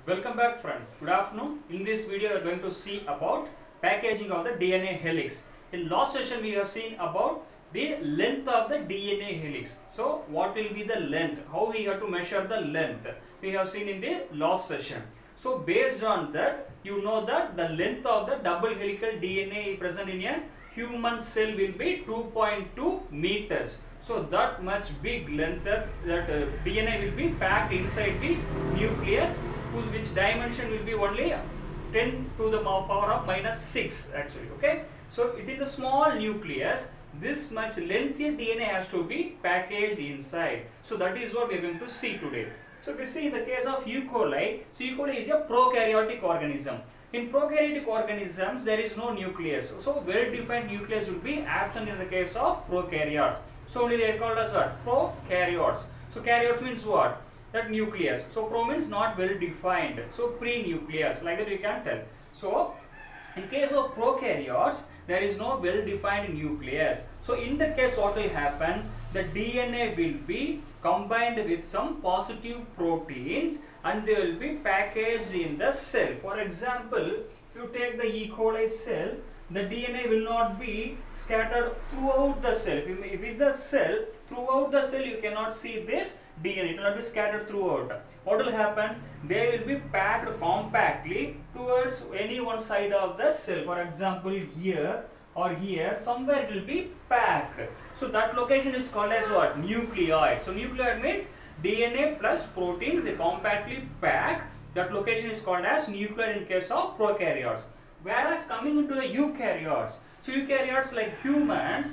Welcome back friends. Good afternoon. In this video we are going to see about packaging of the DNA helix. In last session we have seen about the length of the DNA helix. So what will be the length? How we have to measure the length? We have seen in the last session. So based on that, you know that the length of the double helical DNA present in a human cell will be 2.2 meters. So that much big length that DNA will be packed inside the nucleus, which dimension will be only 10 to the power of minus 6 actually. Okay, so within the small nucleus this much lengthy DNA has to be packaged inside. So that is what we are going to see today. So we see in the case of E. coli, so E. coli is a prokaryotic organism. In prokaryotic organisms there is no nucleus, so well defined nucleus will be absent in the case of prokaryotes. So only they are called as what? Prokaryotes. So karyotes means what? That nucleus. So pro means not well defined. So pre-nucleus, like that you can tell. So in case of prokaryotes, there is no well defined nucleus. So in that case what will happen? The DNA will be combined with some positive proteins and they will be packaged in the cell. For example, if you take the E. coli cell, the DNA will not be scattered throughout the cell. If it is the cell, throughout the cell you cannot see this DNA. It will not be scattered throughout. What will happen? They will be packed compactly towards any one side of the cell. For example, here or here, somewhere it will be packed. So that location is called as what? Nucleoid. So nucleoid means DNA plus proteins, they compactly packed. That location is called as nucleoid in case of prokaryotes. Whereas coming into the eukaryotes, so eukaryotes like humans,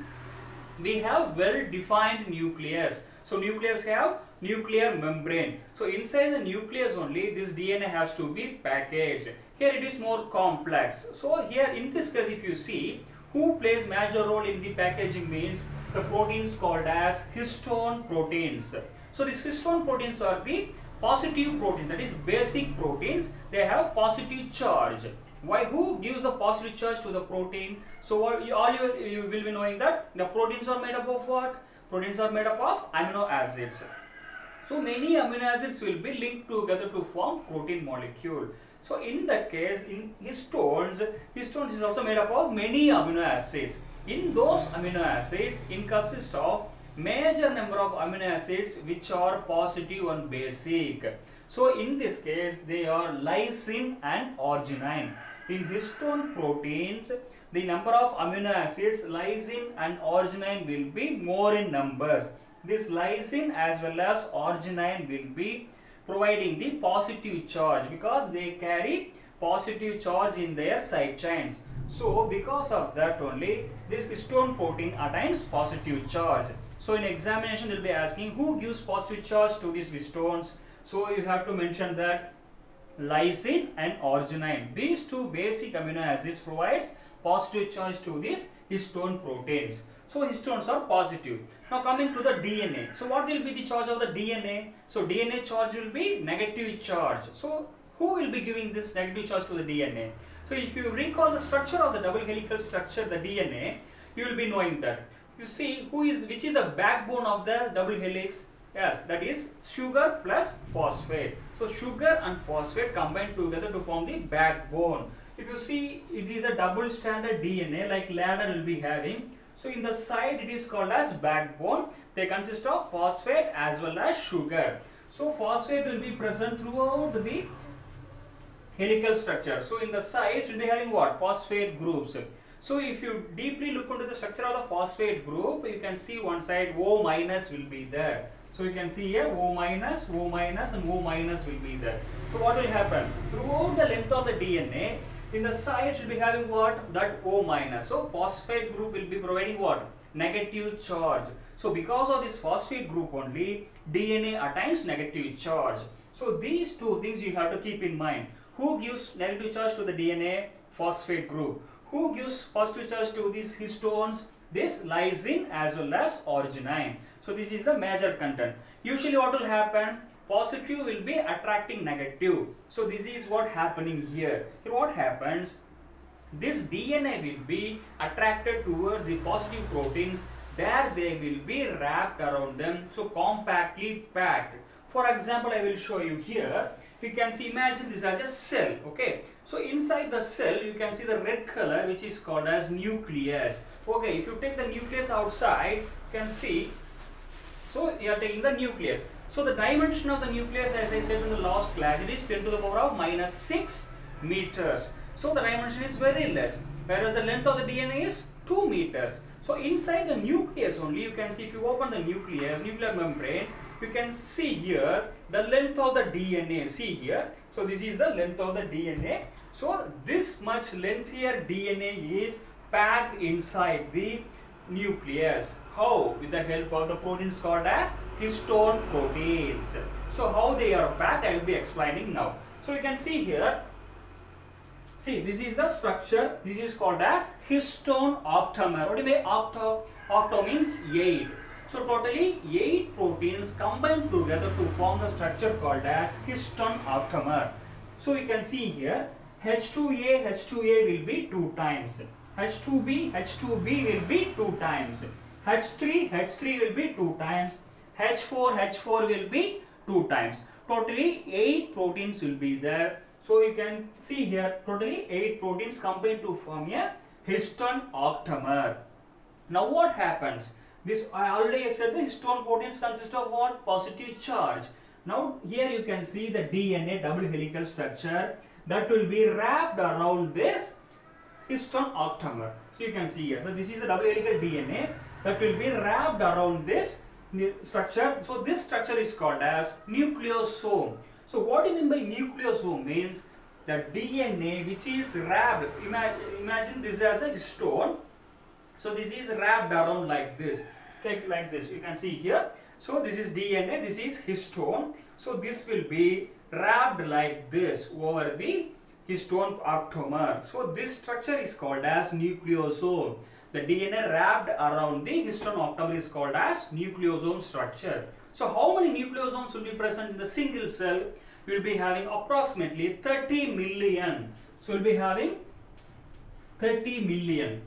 we have well defined nucleus. So nucleus have nuclear membrane. So inside the nucleus only this DNA has to be packaged. Here it is more complex. So here in this case if you see, who plays major role in the packaging means the proteins called as histone proteins. So these histone proteins are the positive protein, that is basic proteins. They have positive charge. Why? Who gives the positive charge to the protein? So what you will be knowing that the proteins are made up of what? Proteins are made up of amino acids. So many amino acids will be linked together to form protein molecule. So in that case, in histones is also made up of many amino acids. In those amino acids, it consists of major number of amino acids which are positive and basic. So in this case, they are lysine and arginine. In histone proteins, the number of amino acids lysine and arginine will be more in numbers. This lysine as well as arginine will be providing the positive charge because they carry positive charge in their side chains. So because of that only this histone protein attains positive charge. So in examination they will be asking who gives positive charge to these histones. So you have to mention that lysine and arginine, these two basic amino acids provides positive charge to these histone proteins. So histones are positive. Now coming to the DNA. So what will be the charge of the DNA? So DNA charge will be negative charge. So who will be giving this negative charge to the DNA? So if you recall the structure of the double helical structure, the DNA, you will be knowing that. You see which is the backbone of the double helix? Yes, that is sugar plus phosphate. So sugar and phosphate combine together to form the backbone. If you see, it is a double stranded DNA like ladder will be having. So in the side it is called as backbone. They consist of phosphate as well as sugar. So phosphate will be present throughout the helical structure. So in the sides will be having what? Phosphate groups. So if you deeply look into the structure of the phosphate group, you can see one side O minus will be there. So you can see here O minus and O minus will be there. So what will happen? Throughout the length of the DNA, in the sides will be having what? That O minus. So phosphate group will be providing what? Negative charge. So because of this phosphate group only, DNA attains negative charge. So these two things you have to keep in mind. Who gives negative charge to the DNA? Phosphate group. Who gives positive charge to these histones? This lysine as well as arginine. So this is the major content. Usually what will happen? Positive will be attracting negative. So this is what happening here. Here what happens? This DNA will be attracted towards the positive proteins. There they will be wrapped around them. So compactly packed. For example, I will show you here. You can see, imagine this as a cell, okay. So inside the cell you can see the red color, which is called as nucleus. Okay, if you take the nucleus outside, you can see, so you are taking the nucleus. So the dimension of the nucleus, as I said in the last class, it is 10 to the power of minus 6 meters. So the dimension is very less, whereas the length of the DNA is 2 meters. So inside the nucleus only, you can see, if you open the nucleus, nuclear membrane, you can see here the length of the DNA. See here. So this is the length of the DNA. So this much lengthier DNA is packed inside the nucleus. How? With the help of the proteins called as histone proteins. So how they are packed, I will be explaining now. So you can see here. See, this is the structure. This is called as histone octamer. What do you mean octo? Octo means 8. So totally 8 proteins combined together to form the structure called as histone octamer. So you can see here, H2A, H2A will be 2 times. H2B, H2B will be 2 times. H3, H3 will be 2 times. H4, H4 will be 2 times. Totally 8 proteins will be there. So you can see here, totally 8 proteins combined to form a histone octamer. Now what happens? This, I already said, the histone proteins consist of what? Positive charge. Now here you can see the DNA double helical structure that will be wrapped around this histone octamer. So you can see here, so this is the double helical DNA that will be wrapped around this structure. So this structure is called as nucleosome. So what do you mean by nucleosome? Means the DNA which is wrapped, imagine this as a histone. So this is wrapped around like this. Take like this. You can see here. So this is DNA. This is histone. So this will be wrapped like this over the histone octamer. So this structure is called as nucleosome. The DNA wrapped around the histone octamer is called as nucleosome structure. So how many nucleosomes will be present in the single cell? We will be having approximately 30 million. So we will be having 30 million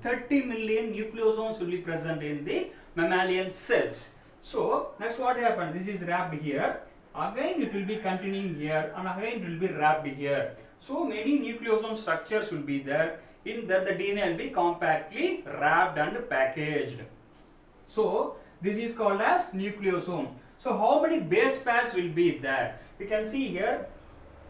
nucleosomes will be present in the mammalian cells. So next what happened? This is wrapped here. Again it will be continuing here, and again it will be wrapped here. So many nucleosome structures will be there. In that the DNA will be compactly wrapped and packaged. So this is called as nucleosome. So how many base pairs will be there? You can see here,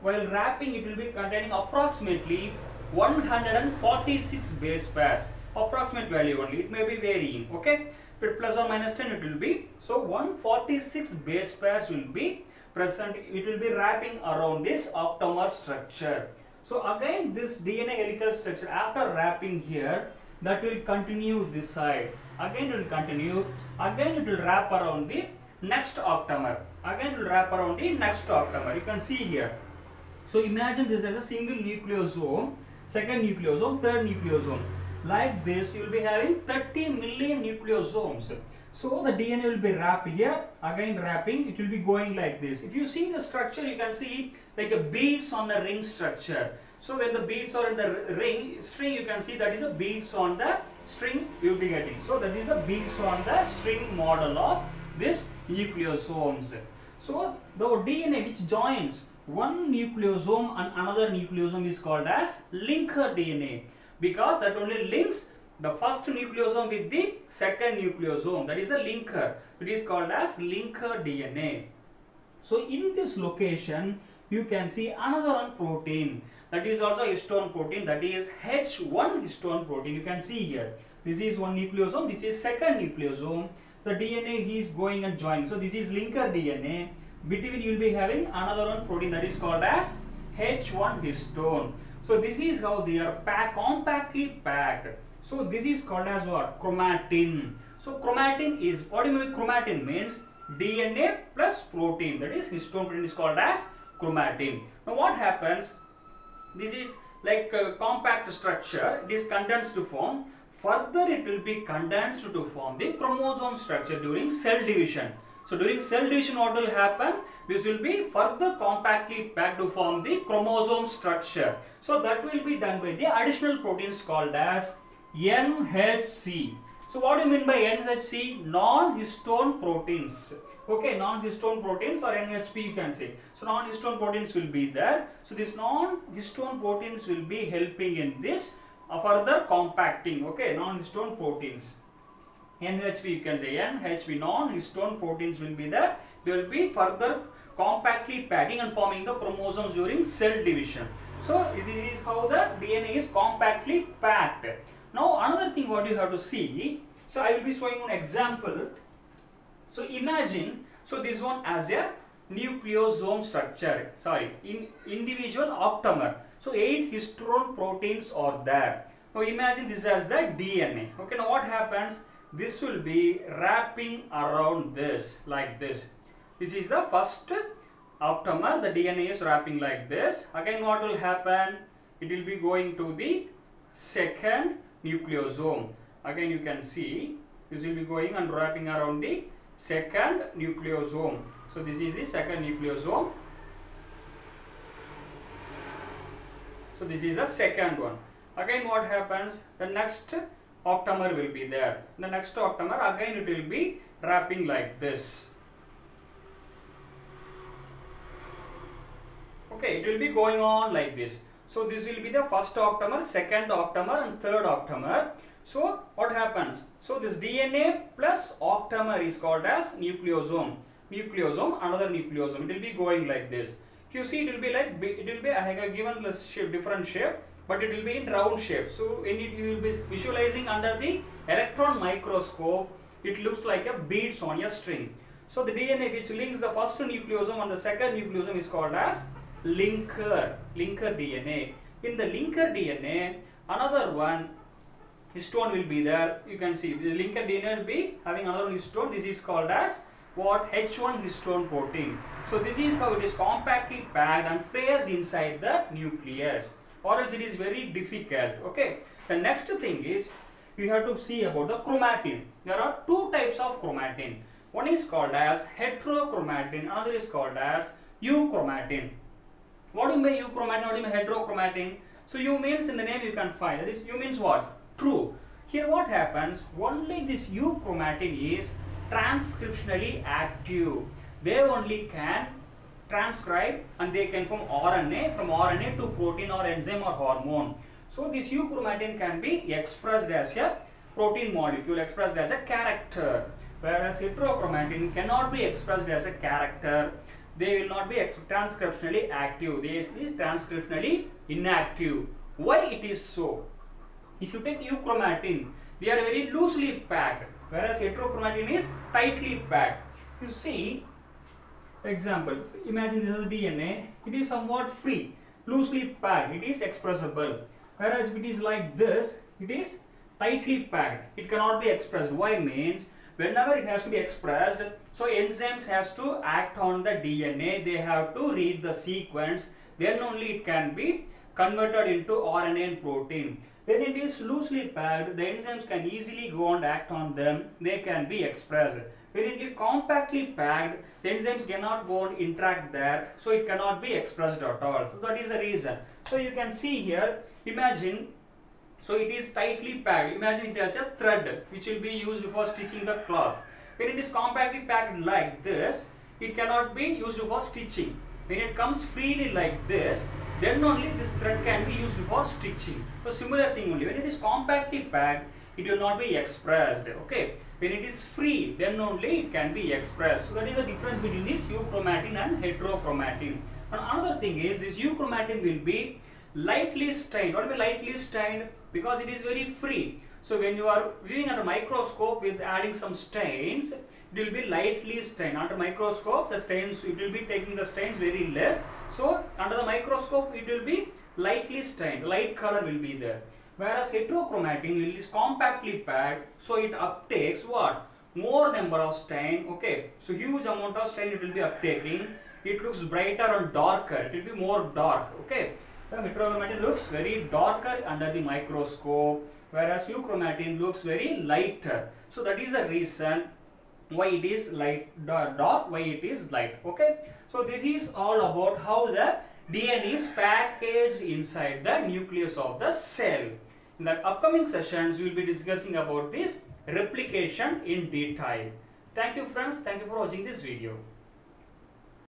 while wrapping it will be containing approximately 146 base pairs. Approximate value only, it may be varying, okay, but plus or minus 10 it will be. So 146 base pairs will be present. It will be wrapping around this octamer structure. So again this DNA helical structure, after wrapping here, that will continue this side. Again it will continue. Again it will wrap around the next octamer. Again it will wrap around the next octamer. You can see here. So imagine this as a single nucleosome, second nucleosome, third nucleosome. Like this, you will be having 30 million nucleosomes. So the DNA will be wrapped here, again wrapping, it will be going like this. If you see the structure, you can see like a beads on the ring structure. So when the beads are in the ring string, you can see that is a beads on the string you will be getting. So that is the beads on the string model of this nucleosomes. So the DNA which joins one nucleosome and another nucleosome is called as linker DNA, because that only links the first nucleosome with the second nucleosome. That is a linker. It is called as linker DNA. So in this location you can see another one protein, that is also histone protein, that is H1 histone protein. You can see here, this is one nucleosome, this is second nucleosome. So DNA is going and joining. So this is linker DNA. Between you will be having another one protein, that is called as H1 histone. So this is how they are compactly packed. So this is called as what? Chromatin. So chromatin is, what do you mean chromatin? Means DNA plus protein, that is histone protein is called as chromatin. Now what happens? This is like a compact structure, it is condensed to form. Further it will be condensed to form the chromosome structure during cell division. So during cell division what will happen? This will be further compactly packed to form the chromosome structure. So that will be done by the additional proteins called as NHC. So what do you mean by NHC? Non-histone proteins. Okay, non-histone proteins or NHP you can say. So non-histone proteins will be there. So this non-histone proteins will be helping in this further compacting. Okay, non-histone proteins. NHP you can say, NHP, non-histone proteins will be there. They will be further compactly packing and forming the chromosomes during cell division. So this is how the DNA is compactly packed. Now another thing what you have to see. So I will be showing an example. So imagine, so this one as a nucleosome structure, individual octamer. So 8 histone proteins are there. Now imagine this as the DNA. Okay, now what happens? This will be wrapping around this like this. This is the first octamer. The DNA is wrapping like this. Again, what will happen? It will be going to the second nucleosome. Again, you can see this will be going and wrapping around the second nucleosome. So this is the second nucleosome. So this is the second one. Again, what happens? The next octamer will be there. The next octamer, again it will be wrapping like this. Okay, it will be going on like this. So this will be the first octamer, second octamer and third octamer. So what happens? So this DNA plus octamer is called as nucleosome. Nucleosome, another nucleosome. It will be going like this. If you see, it will be like, I have given this shape, different shape, but it will be in round shape. So when you will be visualizing under the electron microscope, it looks like a beads on a string. So the DNA which links the first nucleosome and the second nucleosome is called as linker DNA. In the linker DNA, another one histone will be there. You can see the linker DNA will be having another histone. This is called as what? H1 histone protein. So this is how it is compactly packed and placed inside the nucleus, or else it is very difficult. Okay, the next thing is you have to see about the chromatin. There are two types of chromatin. One is called as heterochromatin, another is called as euchromatin. What do you mean euchromatin? What do you mean heterochromatin? So U means in the name you can find. That is, U means what? True. Here what happens? Only this euchromatin is transcriptionally active. They only can transcribe and they can form RNA, from RNA to protein or enzyme or hormone. So this euchromatin can be expressed as a protein molecule, expressed as a character, whereas heterochromatin cannot be expressed as a character. They will not be transcriptionally active. They is transcriptionally inactive. Why it is so? If you take euchromatin, they are very loosely packed, whereas heterochromatin is tightly packed. You see, example, imagine this is DNA. It is somewhat free, loosely packed. It is expressible. Whereas if it is like this, it is tightly packed. It cannot be expressed. Why means? Whenever it has to be expressed, so enzymes has to act on the DNA. They have to read the sequence. Then only it can be converted into RNA and protein. When it is loosely packed, the enzymes can easily go and act on them. They can be expressed. When it is compactly packed, the enzymes cannot go and interact there, so it cannot be expressed at all. So that is the reason. So you can see here, imagine, so it is tightly packed. Imagine it as a thread which will be used for stitching the cloth. When it is compactly packed like this, it cannot be used for stitching. When it comes freely like this, then only this thread can be used for stitching. So similar thing only, when it is compactly packed, it will not be expressed. Okay, when it is free, then only it can be expressed. So that is the difference between this euchromatin and heterochromatin. And another thing is, this euchromatin will be lightly stained. What will be lightly stained? Because it is very free. So when you are viewing under microscope with adding some stains, it will be lightly stained. Under microscope, the stains, it will be taking the stains very less. So under the microscope, it will be lightly stained. Light color will be there. Whereas heterochromatin is compactly packed, so it uptakes what? More number of stain. Okay, so huge amount of stain it will be uptaking. It looks brighter and darker. It will be more dark. Okay, the heterochromatin looks very darker under the microscope, whereas euchromatin looks very lighter. So that is the reason why it is light dark, why it is light. Okay, so this is all about how the DNA is packaged inside the nucleus of the cell. In the upcoming sessions, we will be discussing about this replication in detail. Thank you friends, thank you for watching this video.